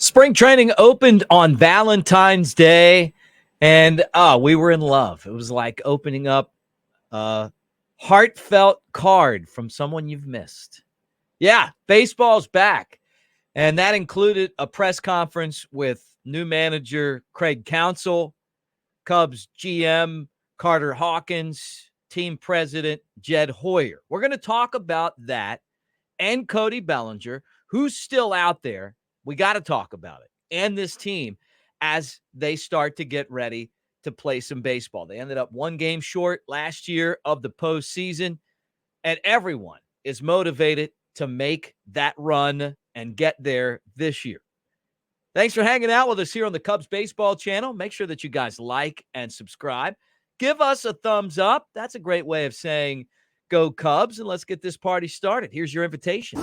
Spring training opened on Valentine's Day, and we were in love. It was like opening up a heartfelt card from someone you've missed. Yeah, baseball's back, and that included a press conference with new manager Craig Counsell, Cubs GM Carter Hawkins, team president Jed Hoyer. We're going to talk about that and Cody Bellinger, who's still out there. We got to talk about it, and this team as they start to get ready to play some baseball. They ended up one game short last year of the postseason, and everyone is motivated to make that run and get there this year. Thanks for hanging out with us here on the Cubs Baseball channel. Make sure that you guys like and subscribe. Give us a thumbs up. That's a great way of saying go Cubs, and let's get this party started. Here's your invitation.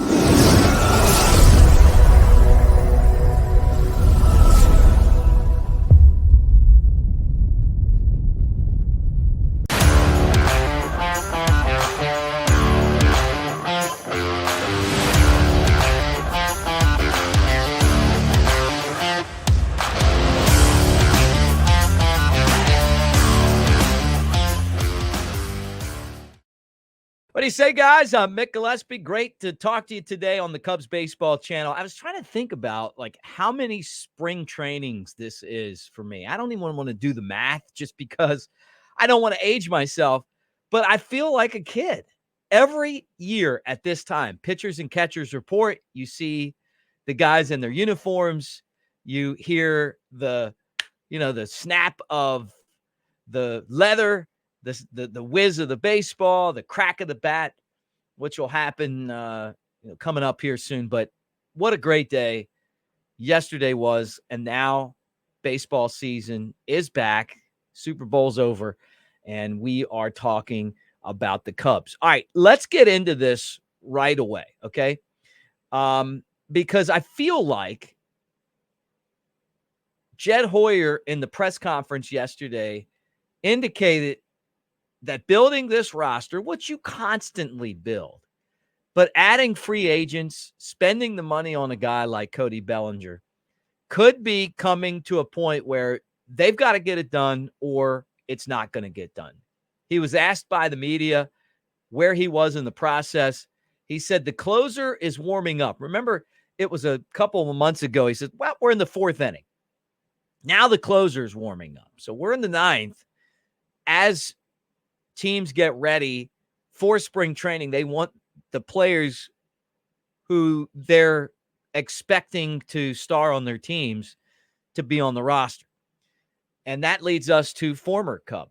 What do you say, guys? I'm Mick Gillispie. Great to talk to you today on the Cubs Baseball channel. I was trying to think about how many spring trainings this is for me. I don't even want to do the math just because I don't want to age myself, but I feel like a kid. Every year at this time, pitchers and catchers report. You see the guys in their uniforms. You hear the snap of the leather, the whiz of the baseball, the crack of the bat, which will happen coming up here soon. But what a great day yesterday was, and now baseball season is back. Super Bowl's over, and we are talking about the Cubs. All right, let's get into this right away, okay? Because I feel like Jed Hoyer in the press conference yesterday indicated that building this roster, which you constantly build, but adding free agents, spending the money on a guy like Cody Bellinger could be coming to a point where they've got to get it done or it's not going to get done. He was asked by the media where he was in the process. He said the closer is warming up. Remember, it was a couple of months ago. He said, well, we're in the fourth inning. Now the closer is warming up. So we're in the ninth. As teams get ready for spring training, they want the players who they're expecting to star on their teams to be on the roster. And that leads us to former Cub,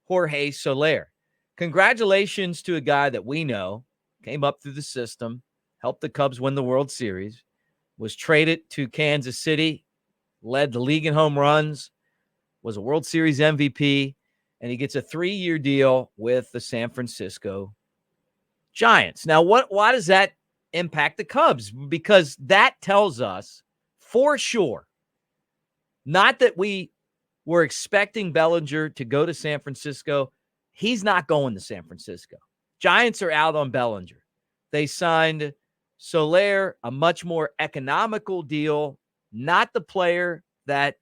Jorge Soler. Congratulations to a guy that we know, came up through the system, helped the Cubs win the World Series, was traded to Kansas City, led the league in home runs, was a World Series MVP, and he gets a 3-year deal with the San Francisco Giants. Now, why does that impact the Cubs? Because that tells us for sure, not that we were expecting Bellinger to go to San Francisco. He's not going to San Francisco. Giants are out on Bellinger. They signed Soler, a much more economical deal, not the player that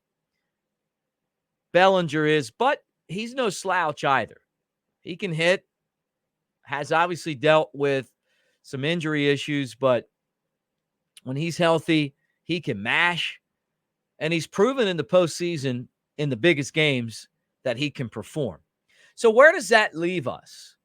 Bellinger is, but he's no slouch either. He can hit, has obviously dealt with some injury issues, but when he's healthy, he can mash. And he's proven in the postseason, in the biggest games, that he can perform. So where does that leave us?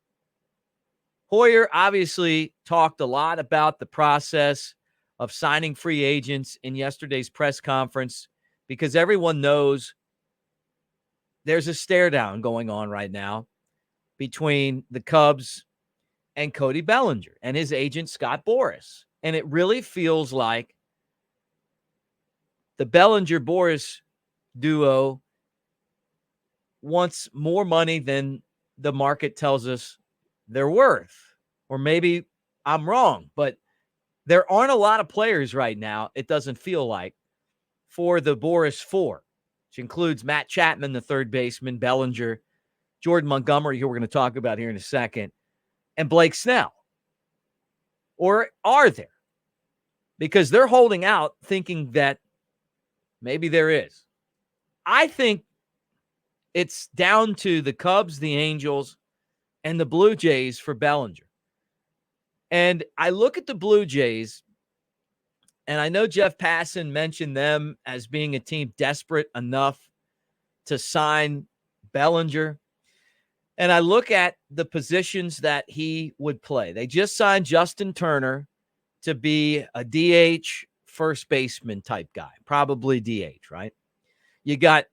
Hoyer obviously talked a lot about the process of signing free agents in yesterday's press conference because everyone knows there's a stare down going on right now between the Cubs and Cody Bellinger and his agent, Scott Boras. And it really feels like the Bellinger-Boras duo wants more money than the market tells us they're worth. Or maybe I'm wrong, but there aren't a lot of players right now, it doesn't feel like, for the Boras four, which includes Matt Chapman, the third baseman, Bellinger, Jordan Montgomery, who we're going to talk about here in a second, and Blake Snell. Or are there? Because they're holding out thinking that Maybe there is. I think it's down to the Cubs, the Angels, and the Blue Jays for Bellinger. And I look at the Blue Jays, and I know Jeff Passan mentioned them as being a team desperate enough to sign Bellinger. And I look at the positions that he would play. They just signed Justin Turner to be a DH first baseman type guy, probably DH, right? You got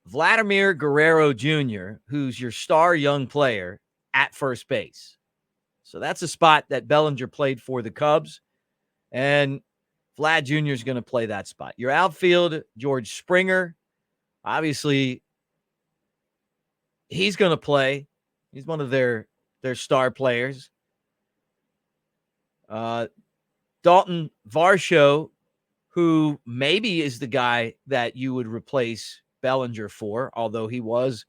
Vladimir Guerrero Jr., who's your star young player at first base. So that's a spot that Bellinger played for the Cubs, and Vlad Jr. is going to play that spot. Your outfield, George Springer, obviously he's going to play. He's one of their star players. Dalton Varsho, who maybe is the guy that you would replace Bellinger for, although he was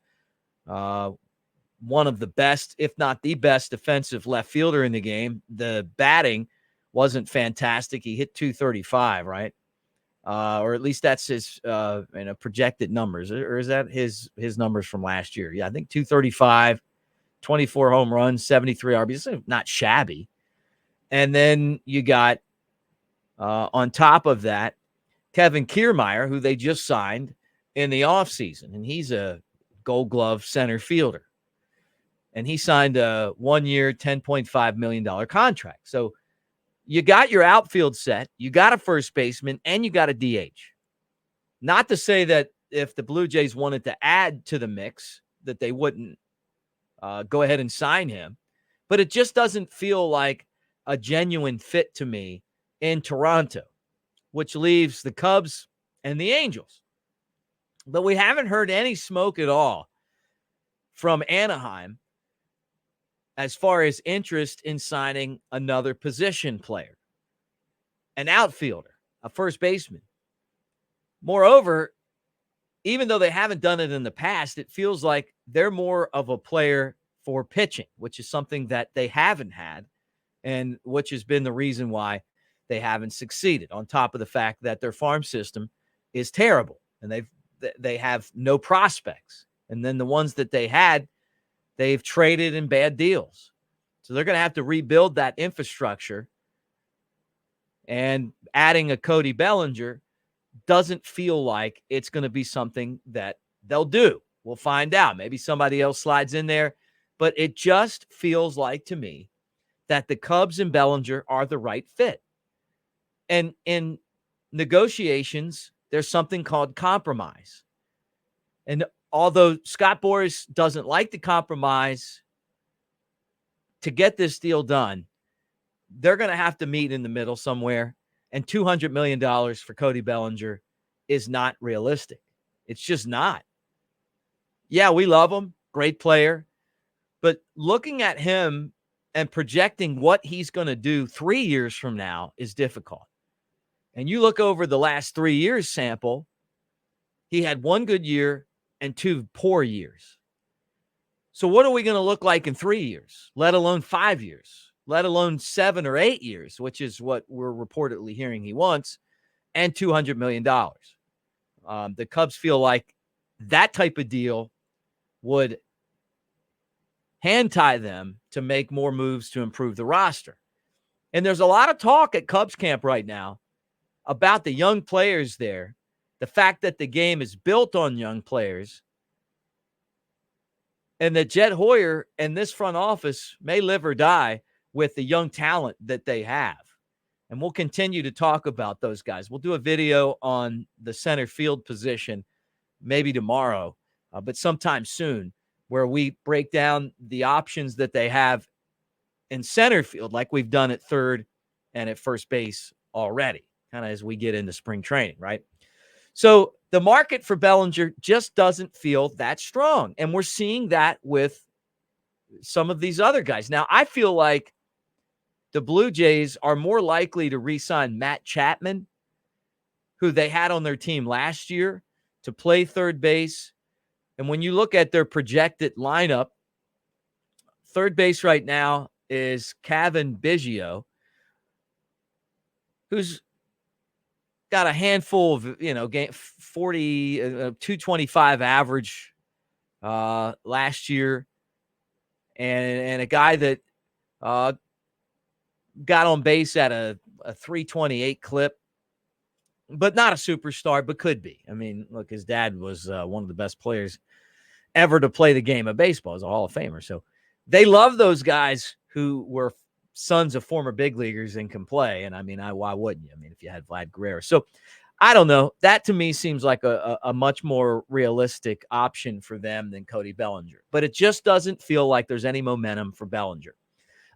one of the best, if not the best, defensive left fielder in the game. The batting wasn't fantastic. He hit .235, right? Or at least that's his projected numbers. Or is that his numbers from last year? Yeah, I think .235, 24 home runs, 73 RBIs. Not shabby. And then you got, on top of that, Kevin Kiermaier, who they just signed in the offseason. And he's a Gold Glove center fielder. And he signed a 1-year, $10.5 million contract. So you got your outfield set, you got a first baseman, and you got a DH. Not to say that if the Blue Jays wanted to add to the mix, that they wouldn't go ahead and sign him. But it just doesn't feel like a genuine fit to me in Toronto, which leaves the Cubs and the Angels. But we haven't heard any smoke at all from Anaheim as far as interest in signing another position player, an outfielder, a first baseman. Moreover, even though they haven't done it in the past, it feels like they're more of a player for pitching, which is something that they haven't had, and which has been the reason why they haven't succeeded, on top of the fact that their farm system is terrible and they have no prospects. And then the ones that they had, they've traded in bad deals. So they're going to have to rebuild that infrastructure. And adding a Cody Bellinger doesn't feel like it's going to be something that they'll do. We'll find out. Maybe somebody else slides in there. But it just feels like to me that the Cubs and Bellinger are the right fit. And in negotiations, there's something called compromise. And although Scott Boras doesn't like the compromise to get this deal done, they're going to have to meet in the middle somewhere. And $200 million for Cody Bellinger is not realistic. It's just not. Yeah, we love him. Great player. But looking at him and projecting what he's going to do 3 years from now is difficult. And you look over the last 3 years sample, he had 1 good year and 2 poor years. So what are we going to look like in 3 years, let alone 5 years, let alone 7 or 8 years, which is what we're reportedly hearing he wants, and $200 million. The Cubs feel like that type of deal would hand tie them to make more moves to improve the roster. And there's a lot of talk at Cubs camp right now about the young players there, the fact that the game is built on young players, and that Jed Hoyer and this front office may live or die with the young talent that they have. And we'll continue to talk about those guys. We'll do a video on the center field position maybe tomorrow, but sometime soon, where we break down the options that they have in center field, like we've done at third and at first base already, kind of as we get into spring training, right? So the market for Bellinger just doesn't feel that strong. And we're seeing that with some of these other guys. Now, I feel like the Blue Jays are more likely to re-sign Matt Chapman, who they had on their team last year, to play third base. And when you look at their projected lineup, third base right now is Cavan Biggio, who's got a handful of, game 40, 225 average last year, and a guy that got on base at a 328 clip, but not a superstar, but could be. I mean, look, his dad was one of the best players ever to play the game of baseball. He's a Hall of Famer. So they love those guys who were sons of former big leaguers and can play. And I mean, why wouldn't you? I mean, if you had Vlad Guerrero. So I don't know. That to me seems like a much more realistic option for them than Cody Bellinger. But it just doesn't feel like there's any momentum for Bellinger.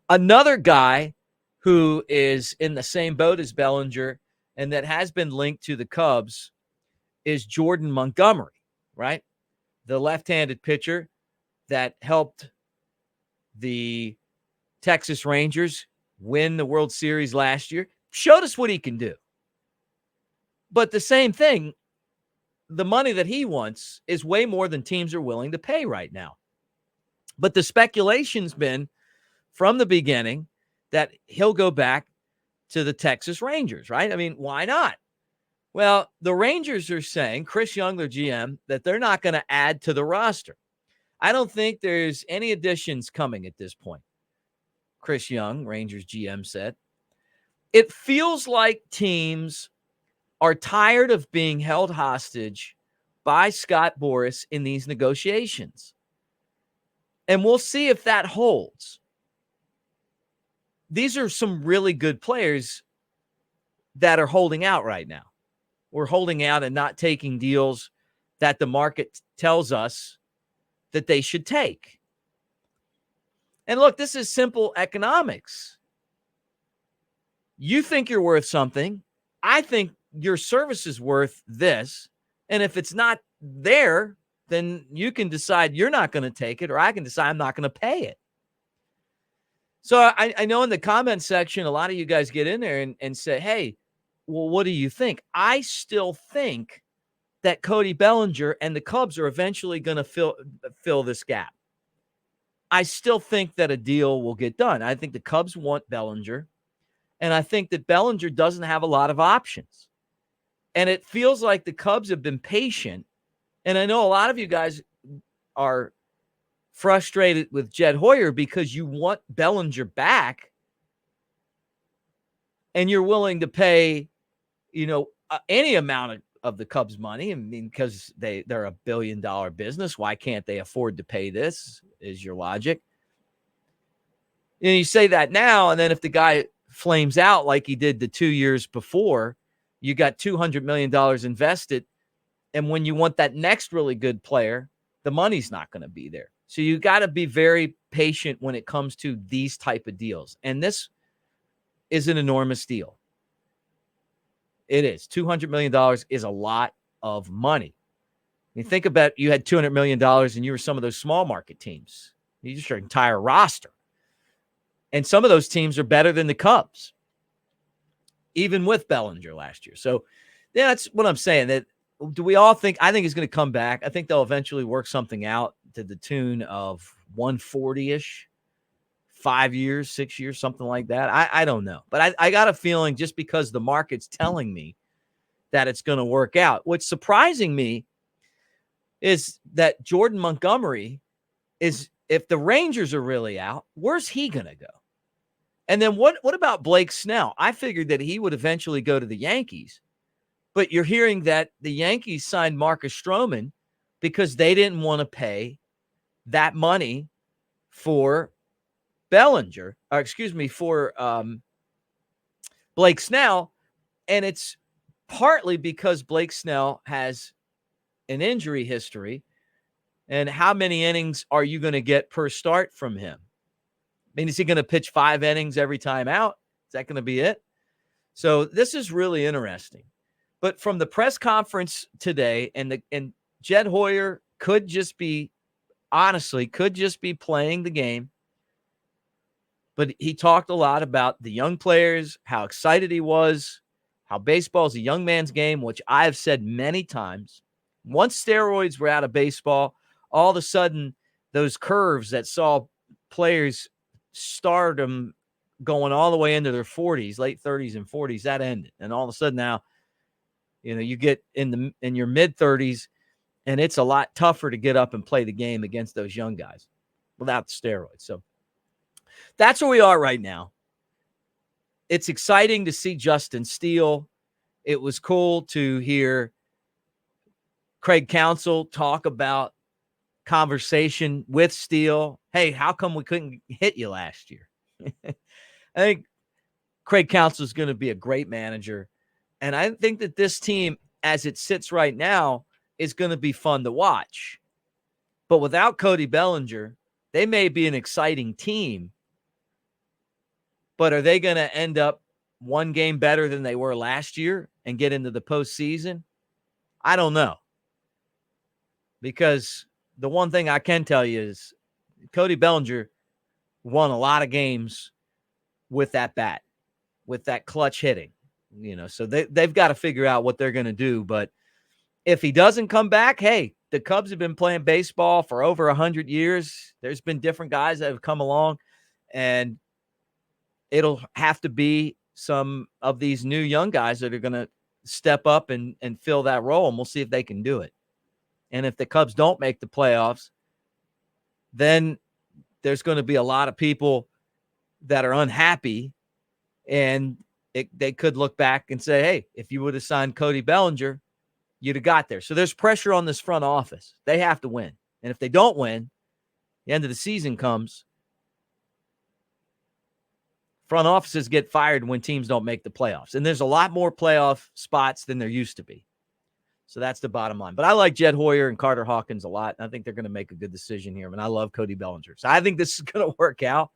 Another guy who is in the same boat as Bellinger and that has been linked to the Cubs is Jordan Montgomery, right? The left-handed pitcher that helped the Texas Rangers win the World Series last year, showed us what he can do. But the same thing, the money that he wants is way more than teams are willing to pay right now. But the speculation's been from the beginning that he'll go back to the Texas Rangers, right? I mean, why not? Well, the Rangers are saying, Chris Young, their GM, that they're not going to add to the roster. I don't think there's any additions coming at this point. Chris Young, Rangers GM, said. It feels like teams are tired of being held hostage by Scott Boras in these negotiations. And we'll see if that holds. These are some really good players that are holding out right now. We're holding out and not taking deals that the market tells us that they should take. And look, this is simple economics. You think you're worth something. I think your service is worth this. And if it's not there, then you can decide you're not going to take it, or I can decide I'm not going to pay it. So I know in the comment section, a lot of you guys get in there and say, hey, well, what do you think? I still think that Cody Bellinger and the Cubs are eventually going to fill this gap. I still think that a deal will get done. I think the Cubs want Bellinger, and I think that Bellinger doesn't have a lot of options. And it feels like the Cubs have been patient, and I know a lot of you guys are frustrated with Jed Hoyer because you want Bellinger back, and you're willing to pay, any amount of the Cubs money. I mean, because they're $1 billion business. Why can't they afford to pay this, is your logic. And you say that now, and then if the guy flames out like he did the 2 years before, you got $200 million invested. And when you want that next really good player, the money's not going to be there. So you got to be very patient when it comes to these type of deals. And this is an enormous deal. It is. $200 million is a lot of money. I mean, think about, you had $200 million and you were some of those small market teams. You just your entire roster. And some of those teams are better than the Cubs, even with Bellinger last year. So yeah, that's what I'm saying. That do we all think? I think he's going to come back. I think they'll eventually work something out to the tune of 140-ish, 5 years, 6 years, something like that. I don't know. But I got a feeling just because the market's telling me that it's going to work out. What's surprising me is that Jordan Montgomery is, if the Rangers are really out, where's he going to go? And then what about Blake Snell? I figured that he would eventually go to the Yankees. But you're hearing that the Yankees signed Marcus Stroman because they didn't want to pay that money for Bellinger, for Blake Snell. And it's partly because Blake Snell has an injury history. And how many innings are you going to get per start from him? I mean, is he going to pitch 5 innings every time out? Is that going to be it? So this is really interesting. But from the press conference today, and Jed Hoyer could just be playing the game. But he talked a lot about the young players, how excited he was, how baseball is a young man's game, which I have said many times. Once steroids were out of baseball, all of a sudden those curves that saw players stardom going all the way into their 40s, late 30s and 40s, that ended. And all of a sudden now You get in your mid-30s, and it's a lot tougher to get up and play the game against those young guys without the steroids. So that's where we are right now. It's exciting to see Justin Steele. It was cool to hear Craig Counsell talk about conversation with Steele. Hey, how come we couldn't hit you last year? I think Craig Counsell is going to be a great manager. And I think that this team, as it sits right now, is going to be fun to watch. But without Cody Bellinger, they may be an exciting team. But are they going to end up one game better than they were last year and get into the postseason? I don't know. Because the one thing I can tell you is Cody Bellinger won a lot of games with that bat, with that clutch hitting. So they've got to figure out what they're going to do. But if he doesn't come back, hey, the Cubs have been playing baseball for over 100 years. There's been different guys that have come along, and it'll have to be some of these new young guys that are going to step up and fill that role, and we'll see if they can do it. And if the Cubs don't make the playoffs, then there's going to be a lot of people that are unhappy, and they could look back and say, hey, if you would have signed Cody Bellinger, you'd have got there. So there's pressure on this front office. They have to win. And if they don't win, the end of the season comes, front offices get fired when teams don't make the playoffs. And there's a lot more playoff spots than there used to be. So that's the bottom line. But I like Jed Hoyer and Carter Hawkins a lot. And I think they're going to make a good decision here. And I love Cody Bellinger. So I think this is going to work out.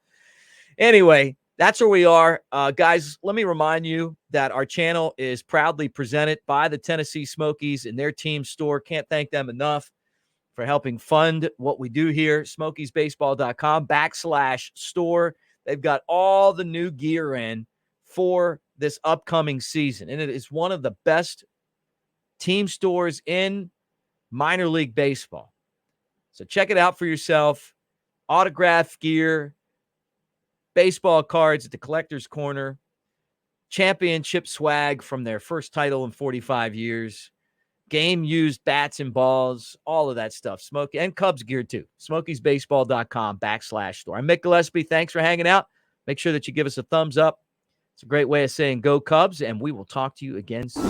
Anyway, that's where we are. Guys, let me remind you that our channel is proudly presented by the Tennessee Smokies and their team store. Can't thank them enough for helping fund what we do here. SmokiesBaseball.com/store. They've got all the new gear in for this upcoming season. And it is one of the best team stores in minor league baseball. So check it out for yourself. Autograph gear, baseball cards at the collector's corner, championship swag from their first title in 45 years, game used bats and balls, all of that stuff. Smokey and Cubs gear too. SmokiesBaseball.com/store. I'm Mick Gillispie. Thanks for hanging out. Make sure that you give us a thumbs up. It's a great way of saying go Cubs, and we will talk to you again soon.